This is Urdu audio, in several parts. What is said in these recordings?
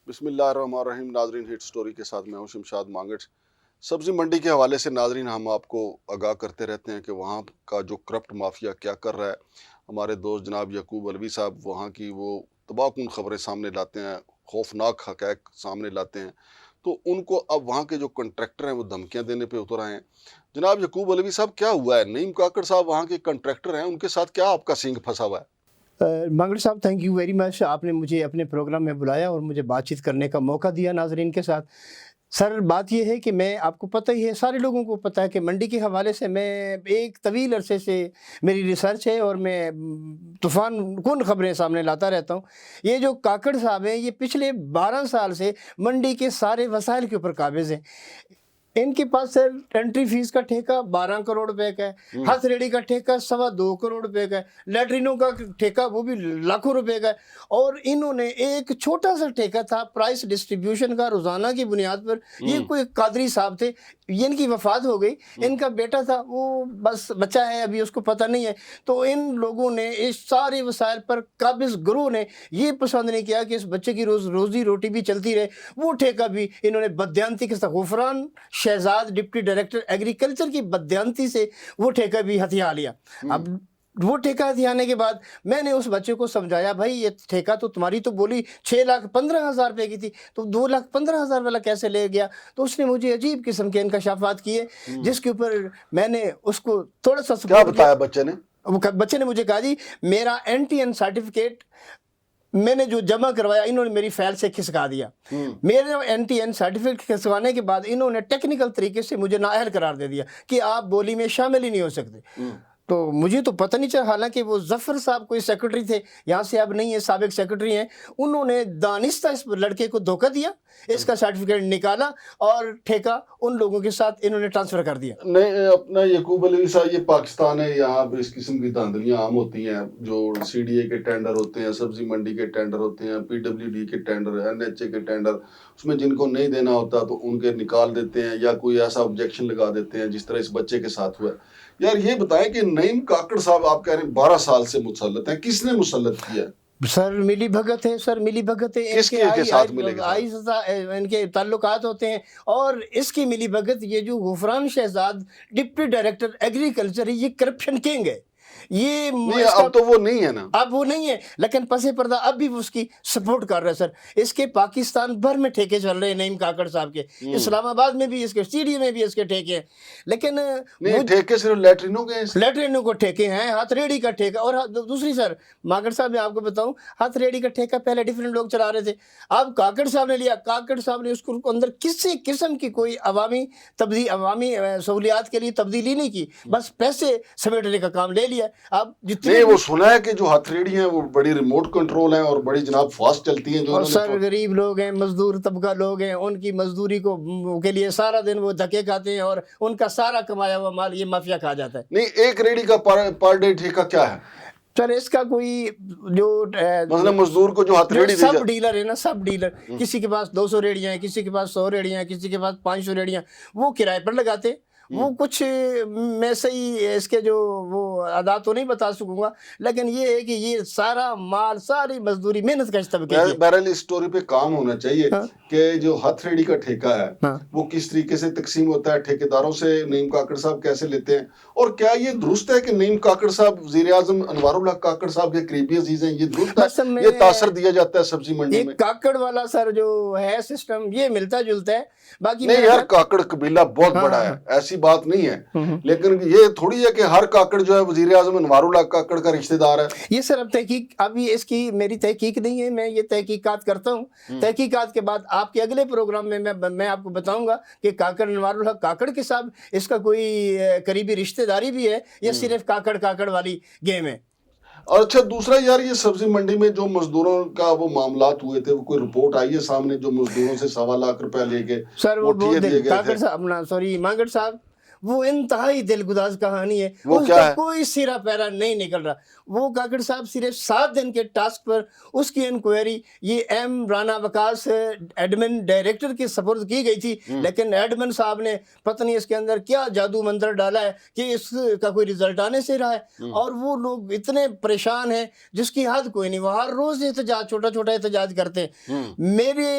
بسم اللہ الرحمن الرحیم. ناظرین، ہٹ سٹوری کے ساتھ میں ہوں شمشاد مانگٹ. سبزی منڈی کے حوالے سے ناظرین ہم آپ کو آگاہ کرتے رہتے ہیں کہ وہاں کا جو کرپٹ مافیا کیا کر رہا ہے. ہمارے دوست جناب یعقوب علوی صاحب وہاں کی وہ تباہ کن خبریں سامنے لاتے ہیں، خوفناک حقائق سامنے لاتے ہیں. تو ان کو اب وہاں کے جو کنٹریکٹر ہیں وہ دھمکیاں دینے پہ اتر آئے ہیں. جناب یعقوب علوی صاحب، کیا ہوا ہے؟ نعیم کاکڑ صاحب وہاں کے کنٹریکٹر ہیں، ان کے ساتھ کیا آپ کا سینگ پھنسا ہوا ہے؟ مانگڑ صاحب، تھینک یو ویری مچ. آپ نے مجھے اپنے پروگرام میں بلایا اور مجھے بات چیت کرنے کا موقع دیا ناظرین کے ساتھ. سر، بات یہ ہے کہ میں آپ کو پتہ ہی ہے، سارے لوگوں کو پتہ ہے کہ منڈی کے حوالے سے میں ایک طویل عرصے سے میری ریسرچ ہے اور میں طوفان کن خبریں سامنے لاتا رہتا ہوں. یہ جو کاکڑ صاحب ہیں، یہ پچھلے 12 سال سے منڈی کے سارے وسائل کے اوپر قابض ہیں. ان کے پاس سر انٹری فیس کا ٹھیکہ 12 کروڑ روپے کا ہے، ہتھ ریڑھی کا ٹھیکہ 2.25 کروڑ روپے کا ہے، لیٹرینوں کا ٹھیکہ وہ بھی لاکھوں روپے کا ہے. اور انہوں نے ایک چھوٹا سا ٹھیکہ تھا پرائس ڈسٹریبیوشن کا، روزانہ کی بنیاد پر. یہ کوئی قادری صاحب تھے، ان کی وفات ہو گئی، ان کا بیٹا تھا، وہ بس بچہ ہے ابھی، اس کو پتہ نہیں ہے. تو ان لوگوں نے اس سارے وسائل پر قابض گروہ نے یہ پسند نہیں کیا کہ اس بچے کی روزی روٹی بھی چلتی رہے. وہ ٹھیکہ بھی انہوں نے بددیانتی کے ساتھ، Ghufran Shahzad deputy director agriculture کی بددیانتی سے وہ ٹھیکہ بھی ہتھیا لیا. اب وہ ٹھیکہ ہتھیانے کے بعد میں نے اس بچے کو سمجھایا، بھائی یہ ٹھیکہ تو تمہاری تو بولی 6,15,000 روپے کی تھی، تو 2,15,000 والا کیسے لے گیا؟ تو اس نے مجھے عجیب قسم کے انکشافات کیے، جس کے اوپر میں نے اس کو تھوڑا سا کیا بتایا بچے نے؟ بچے نے مجھے کہا، جی میرا NTN سرٹیفکیٹ میں نے جو جمع کروایا انہوں نے میری فائل سے کھسکا دیا. میرے NTN سرٹیفکیٹ کھسکوانے کے بعد انہوں نے ٹیکنیکل طریقے سے مجھے نااہل قرار دے دیا کہ آپ بولی میں شامل ہی نہیں ہو سکتے. تو مجھے تو پتہ نہیں چلا، حالانکہ وہ ظفر صاحب کوئی سیکرٹری تھے، یہاں سے اب نہیں ہے، سابق سیکرٹری ہیں. انہوں نے دانستہ اس لڑکے کو دھوکہ دیا، اس کا سرٹیفکیٹ نکالا اور ٹھیکہ ان لوگوں کے ساتھ انہوں نے ٹرانسفر کر دیا. نہیں اپنا یعقوب علوی صاحب، یہ پاکستان ہے، یہاں پہ اس قسم کی دھاندلیاں عام ہوتی ہیں. جو CDA کے ٹینڈر ہوتے ہیں، سبزی منڈی کے ٹینڈر ہوتے ہیں، PWD کے ٹینڈر، NHA کے ٹینڈر، اس میں جن کو نہیں دینا ہوتا تو ان کے نکال دیتے ہیں یا کوئی ایسا آبجیکشن لگا دیتے ہیں، جس طرح اس بچے کے ساتھ ہوا ہے. یار یہ بتائیں کہ نعیم کاکڑ صاحب آپ کہہ رہے ہیں 12 سال سے مسلط ہیں، کس نے مسلط کیا ہے؟ سر ملی بھگت ہے، سر ملی بھگت ہے. کس کے ساتھ ملے گا؟ ان کے تعلقات ہوتے ہیں، اور اس کی ملی بھگت، یہ جو Ghufran Shahzad deputy director agriculture ہے، یہ کرپشن کنگ ہے. یہ اب تو وہ نہیں ہے نا، اب وہ نہیں ہے، لیکن پس پردہ اب بھی اس کی سپورٹ کر رہا ہے. سر اس کے پاکستان بھر میں ٹھیکے چل رہے ہیں نعیم کاکڑ صاحب کے، اسلام آباد میں بھی اس کے، CDA میں بھی اس کے ٹھیکے ہیں. لیکن ٹھیکے صرف لیٹرینوں کے ہیں، لیٹرینوں کو ٹھیکے ہیں، ہاتھ ریڑھی کا ٹھیکہ. اور دوسری سر ماکڑ صاحب میں آپ کو بتاؤں، ہاتھ ریڑھی کا ٹھیکہ پہلے ڈیفرنٹ لوگ چلا رہے تھے، اب کاکڑ صاحب نے لیا. کاکڑ صاحب نے اس کو اندر کسی قسم کی کوئی عوامی سہولیات کے لیے تبدیلی نہیں کی، بس پیسے سمیٹنے کا کام لے لیا. اب نہیں، وہ سنا ہے کہ جو ہاتھ ریڑھی ہیں وہ بڑی ریموٹ کنٹرول ہیں اور بڑی جناب فاسٹ چلتی ہیں. جو سر غریب لوگ ہیں، مزدور طبقہ لوگ ہیں، ان کی مزدوری کو کے لیے سارا دن وہ دھکے کھاتے ہیں، اور ان کا سارا کمایا ہوا مال یہ مافیا کھا جاتا ہے. نہیں، ایک ریڑھی کا پر ڈے ٹھیکہ کیا ہے؟ سر اس کا کوئی جو مثلا مزدور کو جو ہاتھ ریڑھی سب ڈیلر ہے نا، سب ڈیلر، کسی کے پاس 200 ریڑیاں ہیں، کسی کے پاس 100 ریڑیاں ہیں، کسی کے پاس 500 ریڑیاں، وہ کرائے پر لگاتے. وہ کچھ میں صحیح اس کے جو وہ ادا تو نہیں بتا سکوں گا، لیکن یہ ہے کہ یہ سارا مال، ساری مزدوری محنت کا طبقے کی. بہرحال اس سٹوری پہ کام ہونا چاہیے کہ جو ہاتھ ریڑھی کا ٹھیکہ ہے وہ کس طریقے سے تقسیم ہوتا ہے، ٹھیکیداروں سے نعیم کاکڑ صاحب کیسے لیتے ہیں، اور کیا یہ درست ہے کہ نعیم کاکڑ صاحب وزیر اعظم انوار اللہ کاکڑ صاحب کے قریبی عزیز ہیں؟ یہ درست ہے؟ یہ تاثر دیا جاتا ہے سبزی منڈی میں؟ کاکڑ والا سر جو ہے سسٹم، یہ ملتا جلتا ہے. باقی نہیں یار، کاکڑ قبیلہ بہت بڑا ہے، ایسی بات نہیں ہے، لیکن یہ تھوڑی ہے کہ ہر کاکڑ جو ہے وزیر اعظم انوار اللہ کاکڑ کا رشتہ دار ہے. یہ سر اب تحقیق، ابھی اس کی میری تحقیق نہیں ہے، میں یہ تحقیقات کرتا ہوں. تحقیقات کے بعد آپ کے اگلے پروگرام میں میں آپ کو بتاؤں گا کہ کاکڑ انوار اللہ کاکڑ کے ساتھ اس کا کوئی قریبی رشتہ داری بھی ہے یا صرف کاکڑ والی گیم ہے. اور اچھا دوسرا یار، یہ سبزی منڈی میں جو مزدوروں کا وہ معاملات ہوئے تھے، وہ کوئی رپورٹ آئی ہے سامنے جو مزدوروں سے 1.25 لاکھ روپے لے کے سر وہ کاکڑ صاحب، سوری مانگڑ صاحب، وہ انتہائی دلگداز کہانی ہے، وہ اس کیا کا ہے؟ کوئی سیرا پیرا نہیں نکل رہا۔ وہ کاکڑ صاحب صرف 7 دن کے ٹاسک پر اس کی انکوائری یہ ایم رانا وکاس ایڈمن ڈائریکٹر کی سپرد کی گئی تھی، لیکن ایڈمن صاحب نے پتہ نہیں اس کے اندر کیا جادو منتر ڈالا ہے کہ اس کا کوئی رزلٹ آنے سے رہا ہے، اور وہ لوگ اتنے پریشان ہیں جس کی حد کوئی نہیں۔ وہ ہر روز احتجاج، چھوٹا چھوٹا احتجاج کرتے ہیں۔ میرے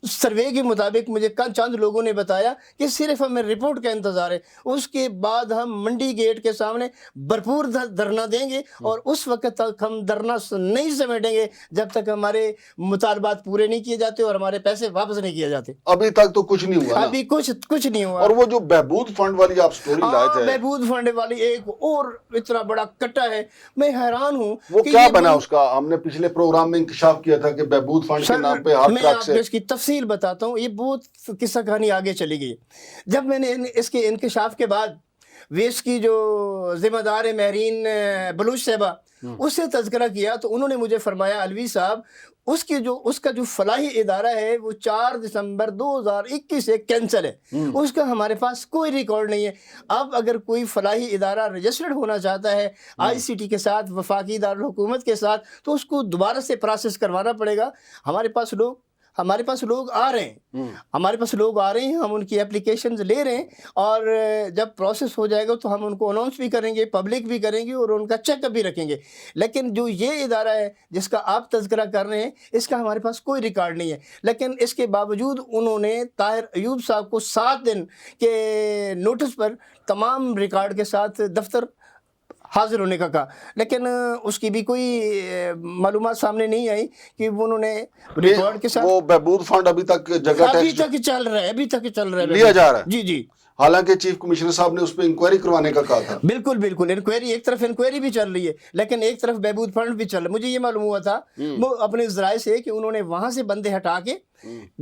سروے کے مطابق مجھے چند لوگوں نے بتایا کہ صرف ہمیں رپورٹ کا انتظار ہے، اس کے بعد ہم منڈی گیٹ کے سامنے بھرپور دھرنا دیں گے، اور اس وقت تک ہم دھرنا نہیں سمیٹیں گے جب تک ہمارے مطالبات پورے نہیں کیے جاتے اور ہمارے پیسے واپس نہیں کیے جاتے۔ ابھی تک تو کچھ نہیں ہوا نا؟ ابھی کچھ نہیں ہوا۔ اور وہ جو بہبود فنڈ والی آپ سٹوری لائے تھے، بہبود فنڈ والی ایک اور اتنا بڑا کٹا ہے، میں حیران ہوں وہ کہ کیا یہ بنا اس کا؟ ہم نے پچھلے پروگرام میں انکشاف کیا تھا کہ بہبود فنڈ کے نام پہ ہر میں ٹرک آپ سے کو اس کی تفصیل بتاتا ہوں۔ یہ بہت قصہ کہانی آگے چلی گئی۔ جب میں نے اس کے انکشاف کے بعد ویس کی جو ذمہ دار ہے مہرین بلوچ صاحبہ، اس سے تذکرہ کیا تو انہوں نے مجھے فرمایا الوی صاحب اس کا جو فلاحی ادارہ ہے وہ 4 دسمبر 2021 سے کینسل ہے، اس کا ہمارے پاس کوئی ریکارڈ نہیں ہے۔ اب اگر کوئی فلاحی ادارہ رجسٹرڈ ہونا چاہتا ہے آئی سی ٹی کے ساتھ، وفاقی دارالحکومت کے ساتھ، تو اس کو دوبارہ سے پروسیس کروانا پڑے گا۔ ہمارے پاس لوگ آ رہے ہیں، ہم ان کی اپلیکیشنز لے رہے ہیں، اور جب پروسیس ہو جائے گا تو ہم ان کو اناؤنس بھی کریں گے، پبلک بھی کریں گے، اور ان کا چیک اپ بھی رکھیں گے۔ لیکن جو یہ ادارہ ہے جس کا آپ تذکرہ کر رہے ہیں، اس کا ہمارے پاس کوئی ریکارڈ نہیں ہے، لیکن اس کے باوجود انہوں نے طاہر ایوب صاحب کو 7 دن کے نوٹس پر تمام ریکارڈ کے ساتھ دفتر حاضر ہونے کا کہا، لیکن اس کی بھی کوئی معلومات سامنے نہیں آئی کہ انہوں نے ریکارڈ کے ساتھ۔ وہ بہبود فنڈ ابھی تک جگہ ابھی ٹیکس تک چل رہا ہے لیا جا رہا ہے؟ جی جی، حالانکہ چیف کمشنر صاحب نے اس پہ انکوائری کروانے کا کہا تھا۔ بالکل انکوائری، ایک طرف انکوائری بھی چل رہی ہے لیکن ایک طرف بہبود فنڈ بھی چل رہا ہے۔ مجھے یہ معلوم ہوا تھا وہ اپنے ذرائع سے کہ انہوں نے وہاں سے بندے ہٹا کے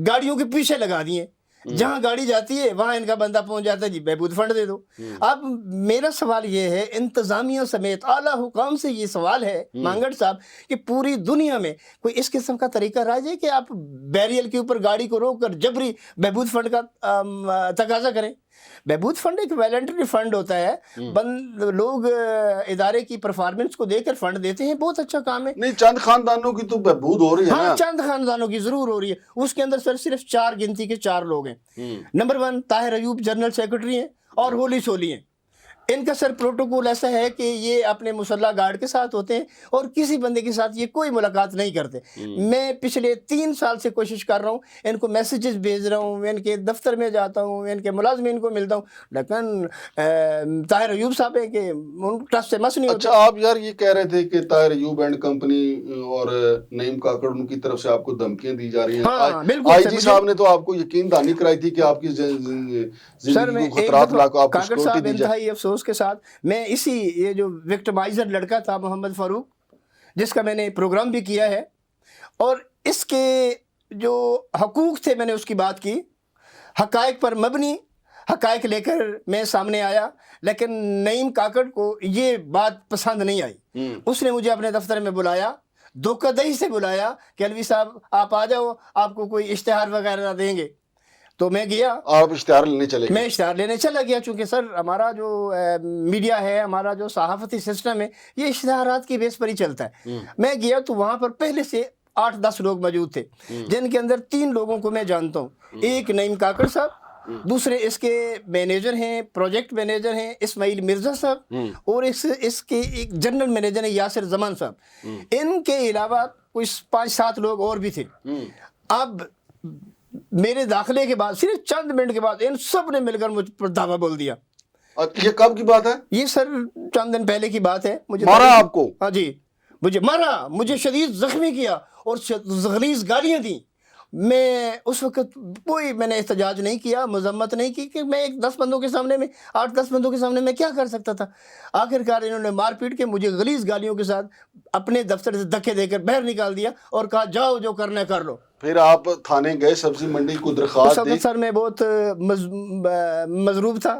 گاڑیوں کے پیچھے لگا دیے، جہاں گاڑی جاتی ہے وہاں ان کا بندہ پہنچ جاتا ہے، جی بہبود فنڈ دے دو۔ اب میرا سوال یہ ہے، انتظامیہ سمیت اعلیٰ حکام سے یہ سوال ہے مانگڑ صاحب کہ پوری دنیا میں کوئی اس قسم کا طریقہ رائج ہے کہ آپ بیریل کے اوپر گاڑی کو روک کر جبری بہبود فنڈ کا تقاضا کریں؟ بہبود فنڈ ایک ویلنٹری فنڈ ہوتا ہے، لوگ ادارے کی پرفارمنس کو دیکھ کر فنڈ دیتے ہیں، بہت اچھا کام ہے۔ نہیں، چند خاندانوں کی تو بہبود ہو رہی ہے ہاں، نا؟ چند خاندانوں کی ضرور ہو رہی ہے، اس کے اندر صرف 4 گنتی کے 4 لوگ ہیں۔ Number 1 Tahir Ayub general secretary ہیں اور ہولی سولی ہیں۔ ان کا پروٹوکول ایسا ہے کہ یہ اپنے مسلح گارڈ کے ساتھ ہوتے ہیں اور کسی بندے کے ساتھ یہ کوئی ملاقات نہیں کرتے۔ میں پچھلے 3 سال سے کوشش کر رہا ہوں، ان کو میسیجز بھیج رہا ہوں، ان کے دفتر میں جاتا ہوں، ان کے ملازمین کو ملتا ہوں، لیکن طاہر ایوب صاحب ہیں کہ ان ٹرسٹ سے مس نہیں ہوتا۔ اچھا، آپ یار یہ کہہ رہے تھے کہ طاہر ایوب اینڈ کمپنی اور نعیم کاکڑ ان کی طرف سے آپ کو دھمکیاں دی جا رہی ہیں۔ ہاں بالکل، آئی جی صاحب نے تو آپ کو یقین دہانی کرائی تھی کہ آپ کی زندگی کو خطرات لاکھ آپ کو کاکڑ سیکورٹی صاحب دی جائے۔ انتہائی افسوس کے ساتھ میں یہ جو وکٹمائزر لڑکا تھا محمد فاروق، جس کا میں نے پروگرام بھی کیا ہے اور اس کے جو حقوق تھے میں نے اس کی بات کی، حقائق پر مبنی حقائق لے کر میں سامنے آیا، لیکن نعیم کاکڑ کو یہ بات پسند نہیں آئی۔ اس نے مجھے اپنے دفتر میں بلایا، دھوکہ دہی سے بلایا کہ الوی صاحب آپ آ جاؤ، آپ کو کوئی اشتہار وغیرہ دیں گے۔ تو میں گیا، آپ اشتہار لینے چلے گئے؟ میں اشتہار لینے چلا گیا، چونکہ سر ہمارا جو میڈیا ہے، ہمارا جو صحافتی سسٹم ہے، یہ اشتہارات کی بیس پر ہی چلتا ہے۔ میں گیا تو وہاں پر پہلے سے 8-10 لوگ موجود تھے، جن کے اندر 3 لوگوں کو میں جانتا ہوں۔ ایک نعیم کاکڑ صاحب، دوسرے اس کے مینیجر ہیں، پروجیکٹ مینیجر ہیں اسماعیل مرزا صاحب، اور اس کے ایک جنرل مینیجر ہیں یاسر زمان صاحب۔ ان کے علاوہ کوئی 5-7 لوگ اور بھی تھے۔ اب میرے داخلے کے بعد صرف چند منٹ کے بعد ان سب نے مل کر مجھ پر دعویٰ بول دیا۔ یہ کب کی بات ہے؟ یہ سر چند دن پہلے کی بات ہے۔ مجھے مارا آپ کو؟ ہاں جی، مجھے مارا، مجھے شدید زخمی کیا اور غلیظ گالیاں دیں۔ میں اس وقت میں نے احتجاج نہیں کیا، مذمت نہیں کی کہ میں 10 بندوں کے سامنے میں 8-10 بندوں کے سامنے میں کیا کر سکتا تھا۔ آخرکار انہوں نے مار پیٹ کے مجھے غلیظ گالیوں کے ساتھ اپنے دفتر سے دھکے دے کر باہر نکال دیا اور کہا جاؤ جو کرنا ہے کر لو۔ پھر آپ تھانے گئے، سبزی منڈی کو درخواست دی؟ سر میں بہت مضروب تھا،